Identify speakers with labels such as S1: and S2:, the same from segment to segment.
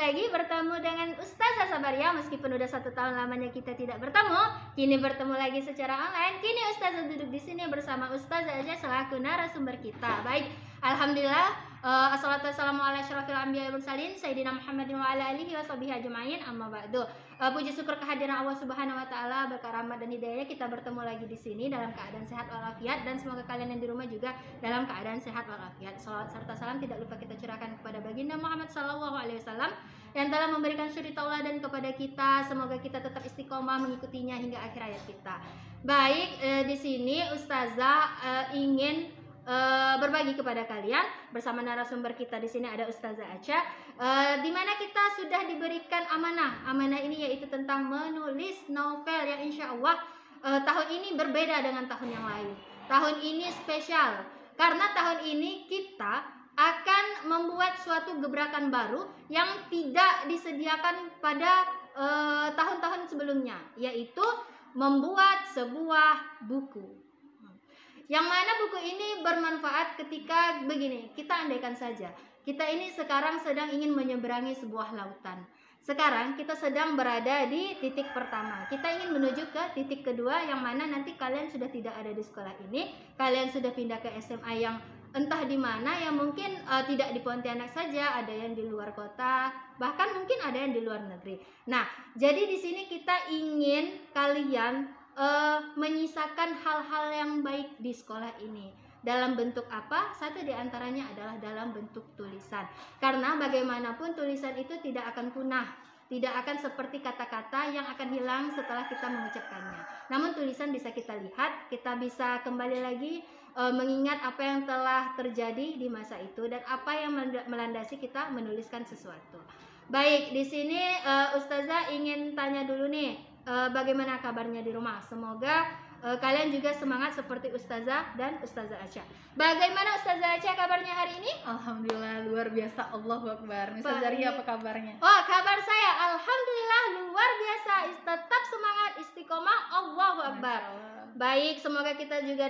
S1: lagi bertemu dengan Ustazah Sabaria. Meskipun udah 1 tahun lamanya kita tidak bertemu, kini bertemu lagi secara online. Kini Ustazah duduk di sini bersama Ustazah aja selaku narasumber kita. Baik, alhamdulillah. Assalatu wassalamu ala asyrafil anbiya'i wal mursalin sayyidina Muhammadin wa ala alihi washabihi ajmain, amma ba'du. Puji syukur kehadiran Allah Subhanahu wa taala, berkah rahmat dan hidayah kita bertemu lagi di sini dalam keadaan sehat walafiat, dan semoga kalian yang di rumah juga dalam keadaan sehat walafiat. Salawat serta salam tidak lupa kita curahkan kepada baginda Muhammad sallallahu alaihi wasallam yang telah memberikan suri tauladan kepada kita. Semoga kita tetap istiqomah mengikutinya hingga akhir hayat kita. Baik, di sini Ustazah ingin berbagi kepada kalian bersama narasumber kita. Di sini ada Ustazah Acha, di mana kita sudah diberikan amanah ini yaitu tentang menulis novel yang insya Allah tahun ini berbeda dengan tahun yang lain. Tahun ini spesial karena tahun ini kita akan membuat suatu gebrakan baru yang tidak disediakan pada tahun-tahun sebelumnya, yaitu membuat sebuah buku. Yang mana buku ini bermanfaat ketika begini, kita andaikan saja kita ini sekarang sedang ingin menyeberangi sebuah lautan. Sekarang kita sedang berada di titik pertama, kita ingin menuju ke titik kedua, yang mana nanti kalian sudah tidak ada di sekolah ini, kalian sudah pindah ke SMA yang entah di mana, yang mungkin tidak di Pontianak saja, ada yang di luar kota, bahkan mungkin ada yang di luar negeri. Nah, jadi di sini kita ingin kalian menyisakan hal-hal yang baik di sekolah ini. Dalam bentuk apa? Satu di antaranya adalah dalam bentuk tulisan. Karena bagaimanapun tulisan itu tidak akan punah, tidak akan seperti kata-kata yang akan hilang setelah kita mengucapkannya. Namun tulisan bisa kita lihat, kita bisa kembali lagi mengingat apa yang telah terjadi di masa itu dan apa yang melandasi kita menuliskan sesuatu. Baik, di sini Ustazah ingin tanya dulu nih, bagaimana kabarnya di rumah? Semoga kalian juga semangat seperti Ustazah dan Ustazah Acha. Bagaimana Ustazah Acha kabarnya hari ini?
S2: Alhamdulillah luar biasa, Allahu Akbar. Ustazah Ria apa kabarnya?
S1: Oh, kabar saya alhamdulillah luar biasa, tetap semangat, istiqomah, Allahu Akbar. Baik, semoga kita juga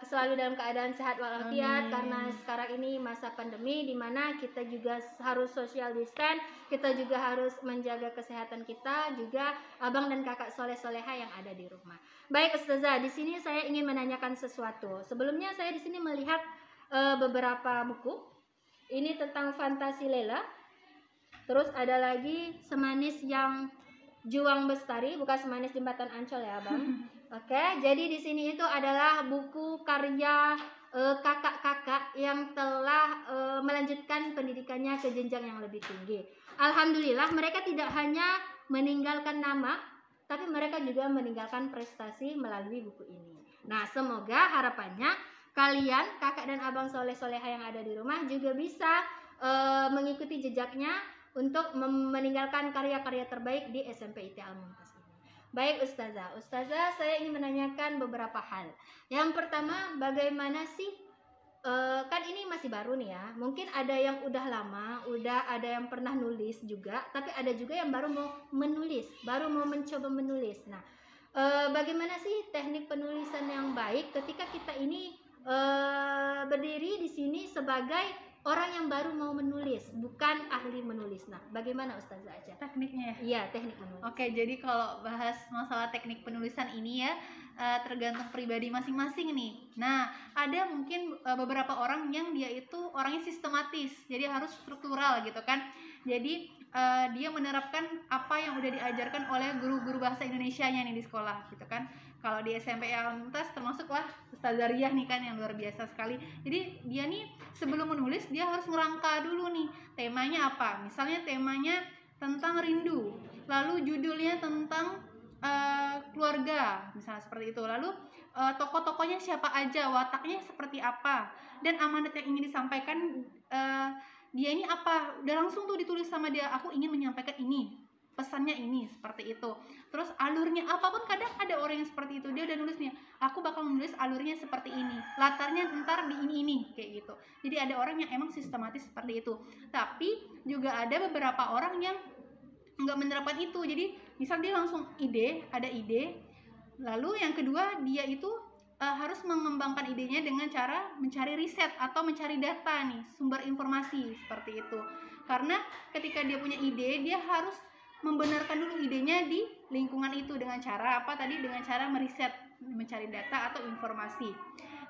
S1: selalu dalam keadaan sehat walafiat, karena sekarang ini masa pandemi di mana kita juga harus social distance, kita juga harus menjaga kesehatan kita, juga abang dan kakak soleh-soleha yang ada di rumah. Baik Ustazah, di sini saya ingin menanyakan sesuatu. Sebelumnya saya di sini melihat beberapa buku. Ini tentang Fantasi Lela. Terus ada lagi Semanis yang Juang Bestari, bukan Semanis Jembatan Ancol ya, Bang. Oke, jadi di sini itu adalah buku karya kakak-kakak yang telah melanjutkan pendidikannya ke jenjang yang lebih tinggi. Alhamdulillah mereka tidak hanya meninggalkan nama, tapi mereka juga meninggalkan prestasi melalui buku ini. Nah, semoga harapannya kalian, kakak dan abang soleh-soleha yang ada di rumah juga bisa mengikuti jejaknya untuk meninggalkan karya-karya terbaik di SMP IT Al-Mumtaz ini. Baik Ustazah, saya ingin menanyakan beberapa hal. Yang pertama, bagaimana sih, kan ini masih baru nih ya, mungkin ada yang udah lama, udah ada yang pernah nulis juga, tapi ada juga yang baru mau menulis, baru mau mencoba menulis. Nah, bagaimana sih teknik penulisan yang baik ketika kita ini berdiri di sini sebagai orang yang baru mau menulis, bukan ahli menulis. Nah, bagaimana Ustazah Acha?
S2: Tekniknya ya?
S1: Iya, teknik menulis.
S2: Oke, jadi kalau bahas masalah teknik penulisan ini ya, tergantung pribadi masing-masing nih. Nah, ada mungkin beberapa orang yang dia itu orangnya sistematis, jadi harus struktural gitu kan. Jadi dia menerapkan apa yang udah diajarkan oleh guru-guru bahasa Indonesianya nih di sekolah gitu kan. Kalau di SMP Al-Mumtaz termasuklah Ustazah Ria nih kan yang luar biasa sekali. Jadi dia nih sebelum menulis dia harus ngerangka dulu nih temanya apa. Misalnya temanya tentang rindu, lalu judulnya tentang keluarga, misalnya seperti itu. Lalu tokoh-tokohnya siapa aja, wataknya seperti apa, dan amanat yang ingin disampaikan dia ini apa. Udah langsung tuh ditulis sama dia, aku ingin menyampaikan ini, pesannya ini, seperti itu. Terus alurnya apapun, kadang ada orang yang seperti itu, dia udah nulisnya, aku bakal menulis alurnya seperti ini, latarnya ntar di ini kayak gitu. Jadi ada orang yang emang sistematis seperti itu, tapi juga ada beberapa orang yang nggak menerapkan itu. Jadi misal dia langsung ada ide, lalu yang kedua dia itu harus mengembangkan idenya dengan cara mencari riset atau mencari data nih, sumber informasi seperti itu. Karena ketika dia punya ide, dia harus membenarkan dulu idenya di lingkungan itu dengan cara apa tadi? Dengan cara meriset, mencari data atau informasi.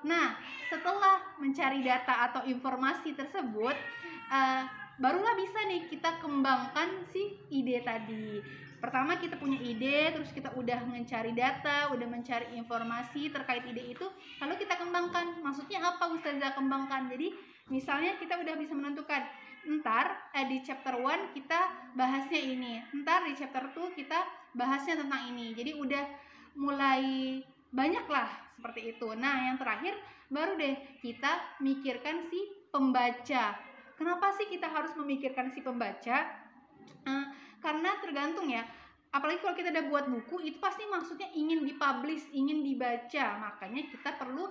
S2: Nah, setelah mencari data atau informasi tersebut, barulah bisa nih kita kembangkan si ide tadi. Pertama kita punya ide, terus kita udah mencari data, udah mencari informasi terkait ide itu, lalu kita kembangkan. Maksudnya apa Ustazah kembangkan? Jadi misalnya kita udah bisa menentukan, ntar di chapter 1 kita bahasnya ini, ntar di chapter 2 kita bahasnya tentang ini. Jadi udah mulai banyak lah seperti itu. Nah yang terakhir baru deh kita mikirkan si pembaca. Kenapa sih kita harus memikirkan si pembaca? Karena tergantung ya, apalagi kalau kita udah buat buku itu pasti maksudnya ingin dipublish, ingin dibaca, makanya kita perlu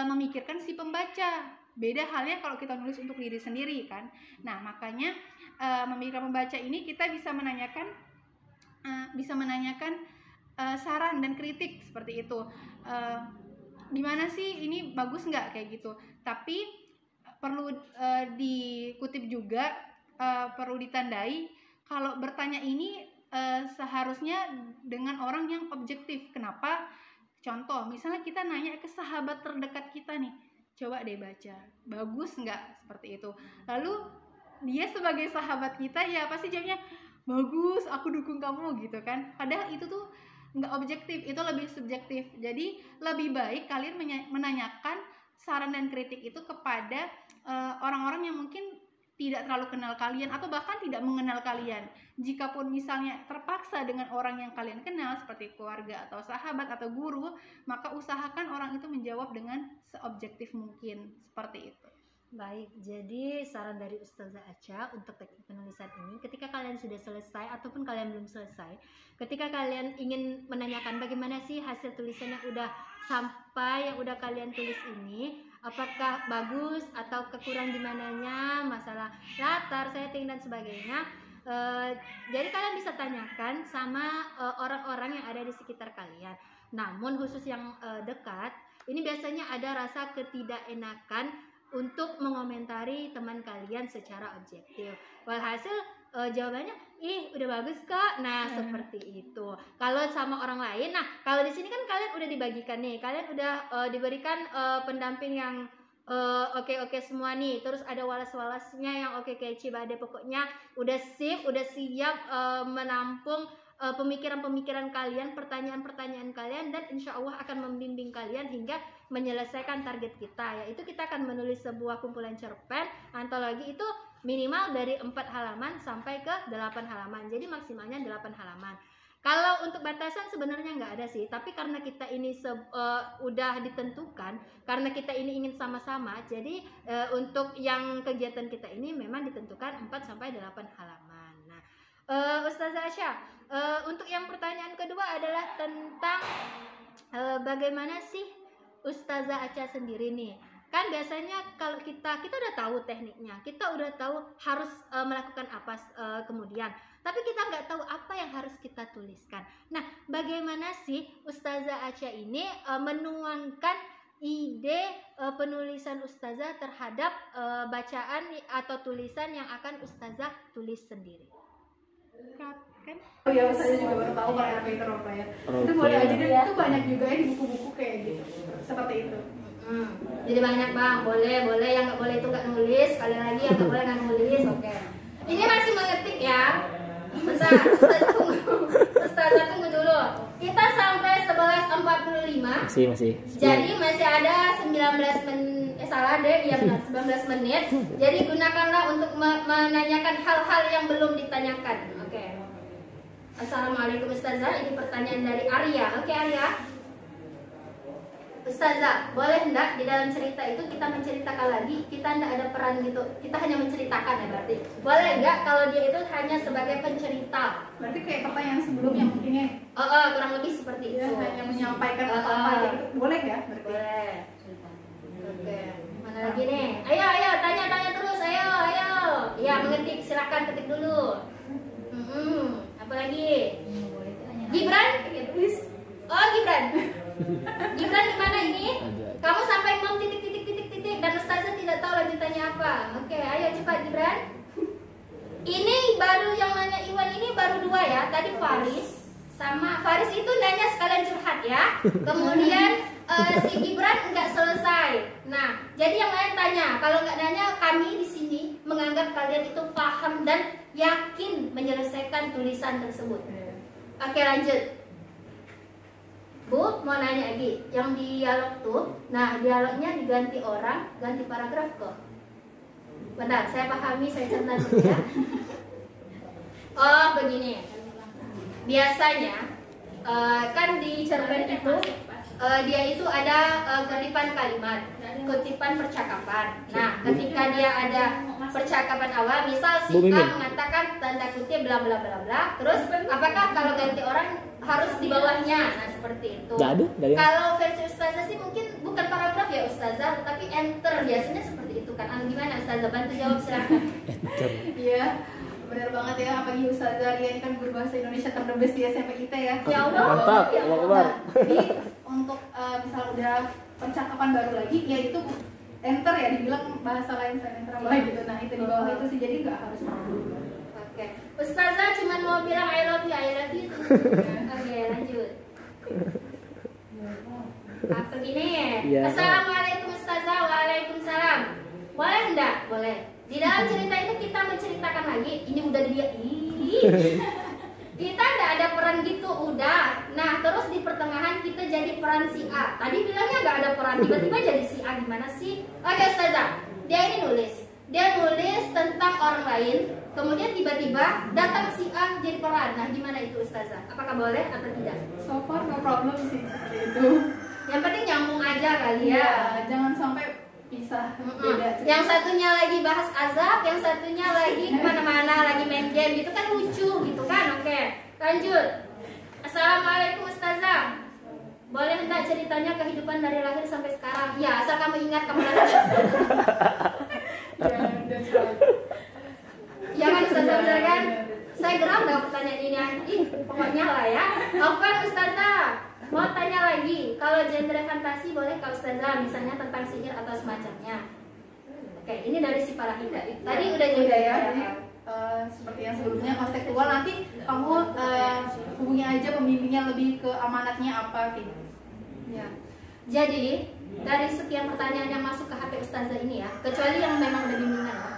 S2: memikirkan si pembaca. Beda halnya kalau kita nulis untuk diri sendiri kan. Nah makanya memikirkan pembaca ini kita bisa menanyakan saran dan kritik seperti itu. Gimana sih ini bagus nggak kayak gitu. Tapi perlu dikutip juga, perlu ditandai kalau bertanya ini seharusnya dengan orang yang objektif. Kenapa? Contoh, misalnya kita nanya ke sahabat terdekat kita nih, coba deh baca, bagus nggak seperti itu. Lalu dia sebagai sahabat kita ya pasti jawabnya bagus, aku dukung kamu gitu kan. Padahal itu tuh nggak objektif, itu lebih subjektif. Jadi lebih baik kalian menanyakan saran dan kritik itu kepada orang-orang yang mungkin tidak terlalu kenal kalian atau bahkan tidak mengenal kalian. Jikapun misalnya terpaksa dengan orang yang kalian kenal seperti keluarga atau sahabat atau guru, maka usahakan orang itu menjawab dengan seobjektif mungkin, seperti itu.
S1: Baik, jadi saran dari Ustazah Acha untuk teknik penulisan ini, ketika kalian sudah selesai ataupun kalian belum selesai, ketika kalian ingin menanyakan bagaimana sih hasil tulisan yang udah sampai, yang udah kalian tulis ini, apakah bagus atau kekurang di mananya, masalah latar, setting dan sebagainya. Jadi kalian bisa tanyakan sama orang-orang yang ada di sekitar kalian. Namun khusus yang dekat, ini biasanya ada rasa ketidakenakan untuk mengomentari teman kalian secara objektif. Walhasil jawabannya, ih udah bagus kok. Nah seperti itu. Kalau sama orang lain, nah kalau di sini kan kalian udah dibagikan nih, kalian udah diberikan pendamping yang oke semua nih. Terus ada walas-walasnya yang oke cibade, pokoknya udah siap menampung pemikiran-pemikiran kalian, pertanyaan-pertanyaan kalian, dan insya Allah akan membimbing kalian hingga menyelesaikan target kita, yaitu kita akan menulis sebuah kumpulan cerpen antologi itu minimal dari 4 halaman sampai ke 8 halaman, jadi maksimalnya 8 halaman. Kalau untuk batasan sebenarnya nggak ada sih, tapi karena kita ini udah ditentukan, karena kita ini ingin sama-sama, jadi untuk yang kegiatan kita ini memang ditentukan 4 sampai 8 halaman. Nah, Ustazah Asya, untuk yang pertanyaan kedua adalah tentang bagaimana sih Ustazah Acha sendiri nih. Kan biasanya kalau kita udah tahu tekniknya, kita udah tahu harus melakukan apa kemudian, tapi kita nggak tahu apa yang harus kita tuliskan. Nah, bagaimana sih Ustazah Acha ini menuangkan ide penulisan Ustazah terhadap bacaan atau tulisan yang akan Ustazah tulis sendiri?
S2: Kan? Oh ya, saya juga baru tahu kalau RP itu role player. Itu boleh aja deh, itu banyak juga ya di buku-buku kayak gitu, seperti itu.
S1: Jadi banyak bang, boleh yang nggak boleh itu nggak nulis, sekali lagi yang nggak boleh nggak nulis. Oke. Ini masih mengetik ya. Ustazah tunggu dulu. Kita sampai 11.45.
S3: Masih.
S1: Jadi masih ada 19 menit. Salah deh, iya benar 19 menit. Jadi gunakanlah untuk menanyakan hal-hal yang belum ditanyakan. Oke. Assalamualaikum Ustazah, ini pertanyaan dari Arya. Oke Arya. Ustazah, boleh enggak di dalam cerita itu kita menceritakan lagi, kita enggak ada peran gitu, kita hanya menceritakan ya berarti. Boleh enggak kalau dia itu hanya sebagai pencerita?
S2: Berarti kayak pertanyaan sebelumnya mungkinnya.
S1: Kurang lebih seperti itu.
S2: Hanya menyampaikan apa gitu. Boleh ya? Berarti.
S1: Boleh. Oke. Mana lagi nih? Ayo, tanya terus, ayo. Iya, mengetik, silakan ketik dulu. Apa lagi? Gibran? Oh, Gibran. Gibran gimana ini? Kamu sampai mau titik dan Ustazah tidak tahu lanjutannya apa. Oke, ayo cepat Gibran. Ini baru yang nanya Iwan ini baru 2 ya. Tadi Faris sama Faris itu nanya sekalian curhat ya. Kemudian si Gibran nggak selesai. Nah, jadi yang lain tanya. Kalau nggak nanya, kami di sini menganggap kalian itu paham dan yakin menyelesaikan tulisan tersebut. Oke, lanjut. Bu, mau nanya lagi. Yang dialog tuh, nah dialognya diganti orang, ganti paragraf kok. Bentar, saya pahami, saya cerna dulu ya. Oh, begini. Biasanya kan di cerpen itu dia itu ada kutipan kalimat, kutipan percakapan. Nah, ketika dia ada percakapan awal, misal si A mengatakan tanda kutip bla bla bla bla, terus apakah kalau ganti orang harus di bawahnya? Nah, seperti itu. Kalau versi Ustazah sih mungkin bukan paragraf ya Ustazah, tapi enter, biasanya seperti itu kan. Gimana Ustazah, bantu jawab silakan.
S2: Iya, benar banget ya, apalagi Ustazah Ria ini kan guru bahasa Indonesia terdebes di SMP IT ya.
S1: Ya Allah,
S3: mantap,
S1: ya
S3: Allah
S1: Allah.
S2: Jadi untuk misal udah percakapan baru lagi, ya itu enter ya, dibilang bahasa lain saya enter apa gitu. Nah itu di bawah itu sih, jadi nggak harus
S1: Oke, Ustazah cuma mau bilang I love you. Oke, lanjut. Apa gini?
S3: Ya.
S1: Assalamualaikum Ustazah. Waalaikumsalam. Boleh enggak? Boleh. Di dalam cerita itu kita menceritakan lagi. Ini udah dia. Kita enggak ada peran gitu, udah. Nah, terus di pertengahan kita jadi peran si A. Tadi bilangnya enggak ada peran, tiba-tiba jadi si A, gimana sih? Oke, Ustazah. Dia ini nulis. Dia nulis tentang orang lain. Kemudian tiba-tiba datang si A jadi peran. Nah, gimana itu Ustazah? Apakah boleh atau tidak?
S2: so far no problem sih seperti itu.
S1: Yang penting nyambung aja kali
S2: Iya,
S1: ya.
S2: jangan sampai pisah beda.
S1: Yang satunya lagi bahas azab, yang satunya lagi kemana-mana, lagi main game gitu kan, lucu gitu kan. Oke, lanjut. Assalamualaikum Ustazah. Boleh enggak ceritanya kehidupan dari lahir sampai sekarang? Ya, asal kamu ingat kamu lahir.
S2: Ya, udah salah.
S1: Ya kan Ustazah, bener kan? Saya geram dengan pertanyaan ini. Ih, pokoknya lah ya. Oke Ustazah, mau tanya lagi. Kalau genre fantasi boleh Kak Ustazah, misalnya tentang sihir atau semacamnya. Oke, ini dari si Farahida. Tadi udah juga ya.
S2: Jadi seperti yang sebelumnya kontekstual, nanti kamu hubungi aja pembimbingnya lebih ke amanatnya apa gitu.
S1: Ya. Jadi dari sekian pertanyaan yang masuk ke HP Ustazah ini ya, kecuali yang memang udah bimbingan ya.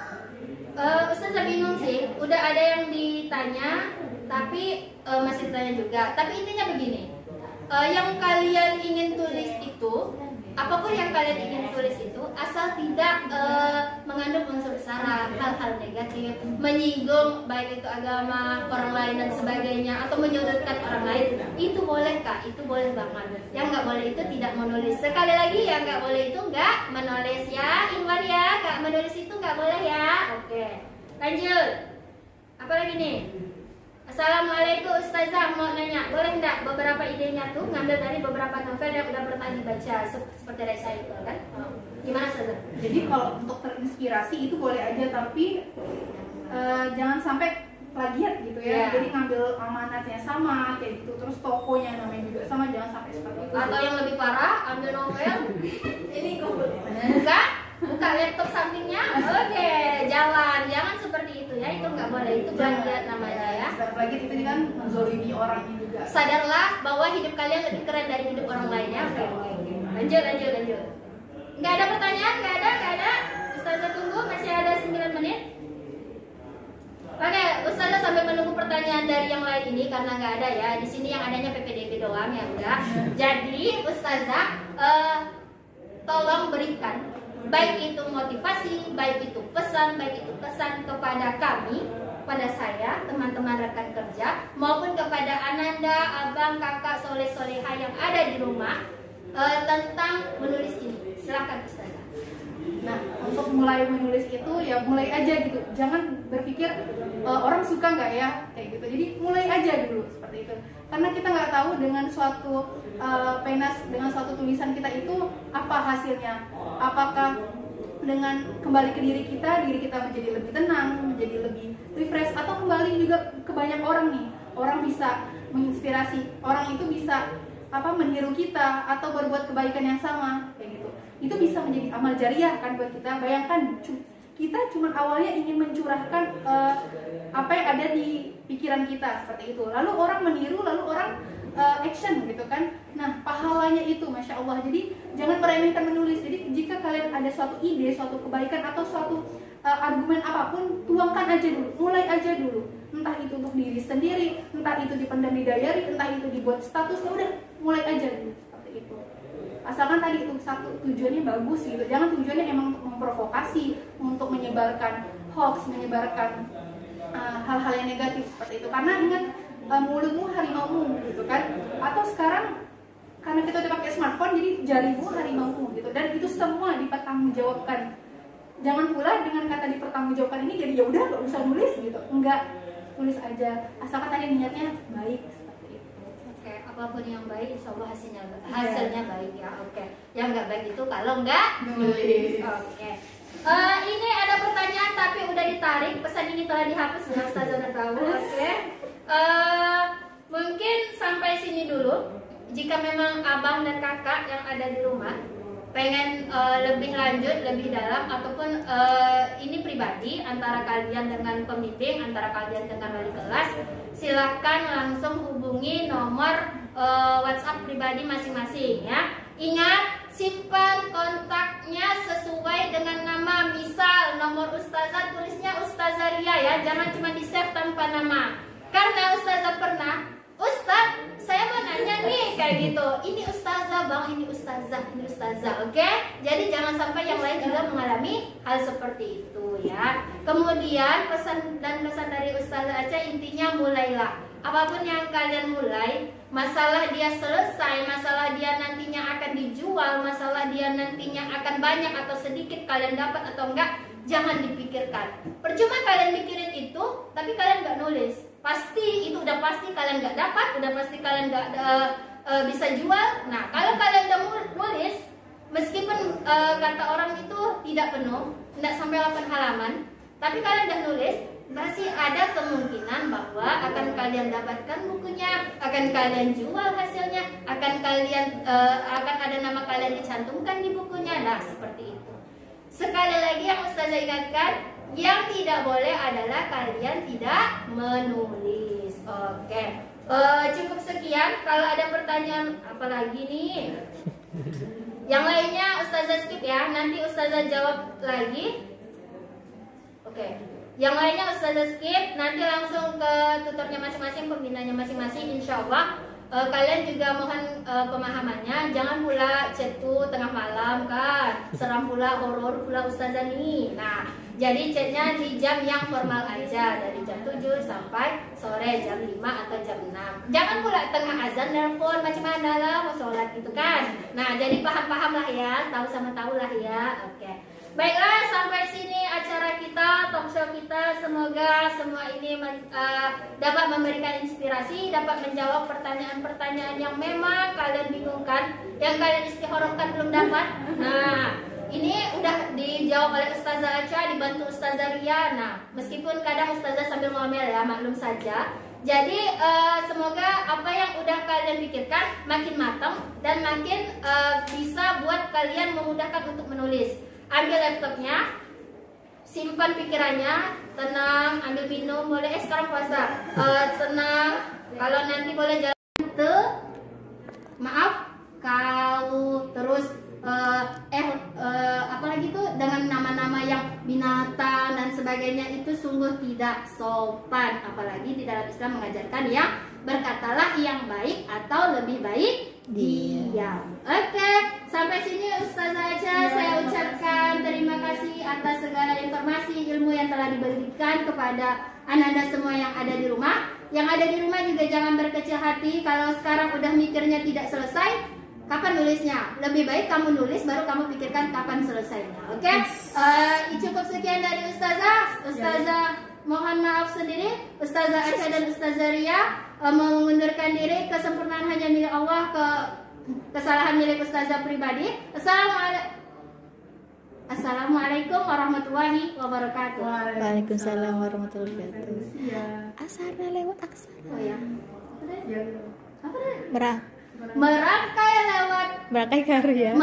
S1: Ustazah bingung sih, udah ada yang ditanya, tapi masih ditanya juga. Tapi intinya begini, yang kalian ingin tulis itu, apapun yang kalian ingin tulis itu, asal tidak mengandung unsur sara, hal-hal negatif, menyinggung baik itu agama, orang lain dan sebagainya, atau menyudutkan orang lain, itu boleh Kak, itu boleh banget. Yang nggak boleh itu tidak menulis. Sekali lagi, yang nggak boleh itu nggak menulis ya, Iwan ya, nggak menulis itu nggak boleh ya. Oke, lanjut. Apa lagi nih? Assalamualaikum Ustazah, mau nanya, boleh enggak beberapa idenya tuh ngambil dari beberapa novel yang udah pernah dibaca, seperti dari saya itu kan? Gimana Ustazah?
S2: Jadi kalau untuk terinspirasi itu boleh aja, tapi jangan sampai plagiat gitu ya.
S1: Yeah.
S2: Jadi ngambil amanatnya sama kayak gitu, terus tokonya namanya juga sama, jangan sampai seperti itu.
S1: Atau yang lebih parah, ambil novel ini buka laptop sampingnya, oke, jalan, jangan seperti itu ya, itu nggak boleh, itu plagiat namanya ya.
S2: Plagiat itu kan menzolimi orangnya juga.
S1: Sadarlah bahwa hidup kalian lebih keren dari hidup orang lainnya. Oke. Lanjut. Nggak ada pertanyaan, nggak ada. Ustazah tunggu, masih ada 9 menit. Oke, Ustazah sambil menunggu pertanyaan dari yang lain ini karena nggak ada ya. Di sini yang adanya PPDB doang ya udah. Jadi Ustazah tolong berikan baik itu motivasi, baik itu pesan, baik itu kesan kepada kami, pada saya, teman-teman rekan kerja, maupun kepada Ananda, abang, kakak, soleh-soleha yang ada di rumah tentang menulis ini. Silakan Ustazah.
S2: Nah, untuk mulai menulis itu ya mulai aja gitu. Jangan berpikir orang suka nggak ya kayak gitu. Jadi mulai aja dulu seperti itu. Karena kita nggak tahu dengan suatu dengan suatu tulisan kita itu apa hasilnya. Apakah dengan kembali ke diri kita menjadi lebih tenang, menjadi lebih refresh, atau kembali juga ke banyak orang nih. Orang bisa menginspirasi, orang itu bisa meniru kita atau berbuat kebaikan yang sama kayak gitu. Itu bisa menjadi amal jariah kan buat kita. Bayangkan
S3: kita cuma awalnya ingin mencurahkan apa yang ada di pikiran kita seperti itu. Lalu orang meniru, lalu orang action gitu kan. Nah, pahalanya itu Masya Allah. Jadi jangan meremehkan menulis. Jadi jika kalian ada suatu ide, suatu kebaikan atau suatu argumen apapun, tuangkan aja dulu, mulai aja dulu. Entah itu untuk diri sendiri, entah itu dipendam di diary, entah itu dibuat status, ya udah mulai aja dulu seperti itu. Asalkan tadi itu satu tujuannya bagus gitu. Jangan tujuannya emang untuk memprovokasi, untuk menyebarkan hoax, menyebarkan hal-hal yang negatif seperti itu. Karena ingat, mulutmu harimaumu gitu kan. Atau sekarang karena kita udah pakai smartphone, jadi jarimu harimaumu gitu. Dan itu semua dipertanggungjawabkan. Jangan pula dengan kata dipertanggungjawabkan ini jadi ya udah nggak usah nulis gitu. Enggak, tulis aja. Asalkan tadi niatnya baik.
S1: Oke, apapun yang baik, insya Allah hasilnya baik ya. Oke, yang nggak baik itu kalau nggak nulis. Oke. Ini ada pertanyaan tapi udah ditarik. Pesan ini telah dihapus ya, Ustazah udah tahu. Oke. Mungkin sampai sini dulu. Jika memang abang dan kakak yang ada di rumah pengen lebih lanjut, lebih dalam, ataupun ini pribadi antara kalian dengan pembimbing, antara kalian dengan wali kelas, silahkan langsung hubungi nomor WhatsApp pribadi masing-masing ya. Ingat, simpan kontaknya sesuai dengan nama. Misal nomor ustazah tulisnya Ustazah Ria ya, jangan cuma di save tanpa nama. Karena ustazah pernah, Ustaz, saya mau nanya nih kayak gitu. Ini ustazah bang, ini ustazah, oke? Jadi jangan sampai yang lain juga mengalami hal seperti itu ya. Kemudian pesan dari Ustazah Aca intinya mulailah. Apapun yang kalian mulai, masalah dia selesai, masalah dia nantinya akan dijual, masalah dia nantinya akan banyak atau sedikit kalian dapat atau enggak, jangan dipikirkan. Percuma kalian mikirin itu, tapi kalian nggak nulis. Pasti itu udah pasti kalian nggak dapat, udah pasti kalian nggak bisa jual. Nah, kalau kalian udah nulis, meskipun kata orang itu tidak penuh, tidak sampai 8 halaman, tapi kalian udah nulis, masih ada kemungkinan bahwa akan kalian dapatkan bukunya, akan kalian jual hasilnya, akan ada nama kalian dicantumkan di bukunya. Nah, seperti itu. Sekali lagi yang Ustazah ingatkan, yang tidak boleh adalah kalian tidak menulis. Oke. Cukup sekian. Kalau ada pertanyaan apa lagi nih, yang lainnya Ustazah skip ya. Nanti Ustazah jawab lagi. Oke. Yang lainnya Ustazah skip. Nanti langsung ke tutornya masing-masing, pembinanya masing-masing. Insya Allah kalian juga mohon pemahamannya. Jangan pula chat tuh tengah malam kan, seram pula, horor pula Ustazah nih. Nah, jadi chatnya di jam yang formal aja, dari jam 7 sampai sore jam 5 atau jam 6. Jangan pula tengah azan nelpon macam mana lah mau sholat gitu kan. Nah, jadi paham-paham lah ya, tahu sama tahu lah ya. Oke. Baiklah, sampai sini acara kita, talk show kita. Semoga semua ini dapat memberikan inspirasi, dapat menjawab pertanyaan-pertanyaan yang memang kalian bingungkan, yang kalian istikharahkan belum dapat. Nah, ini udah dijawab oleh Ustazah Aca, dibantu Ustazah Ria. Nah, meskipun kadang Ustazah sambil ngomel ya, maklum saja. Jadi semoga apa yang udah kalian pikirkan makin matang dan makin bisa buat kalian memudahkan untuk menulis. Ambil laptopnya, simpan pikirannya, tenang, ambil minum, boleh sekarang puasa, tenang. Kalau nanti boleh jalan maaf kau terus apalagi tuh dengan nama-nama yang binatang dan sebagainya, itu sungguh tidak sopan. Apalagi di dalam Islam mengajarkan yang berkatalah yang baik atau lebih baik diam. Oke, sampai sini Ustazah Aca, saya ucapkan terima kasih atas segala informasi ilmu yang telah diberikan kepada anda semua yang ada di rumah. Yang ada di rumah juga jangan berkecil hati kalau sekarang udah mikirnya tidak selesai. Kapan nulisnya? Lebih baik kamu nulis baru kamu pikirkan kapan selesainya. Oke? Cukup sekian dari Ustazah. Ustazah mohon maaf sendiri. Ustazah Aca dan Ustazah Ria mau mengundurkan diri. Kesempurnaan hanya milik Allah, kesalahan milik Ustazah pribadi. Assalamualaikum warahmatullahi wabarakatuh.
S4: Waalaikumsalam warahmatullahi wabarakatuh. Asarna lewat aksara.
S1: Oh ya.
S4: Merangkai
S1: Merangkai lewat
S4: karya.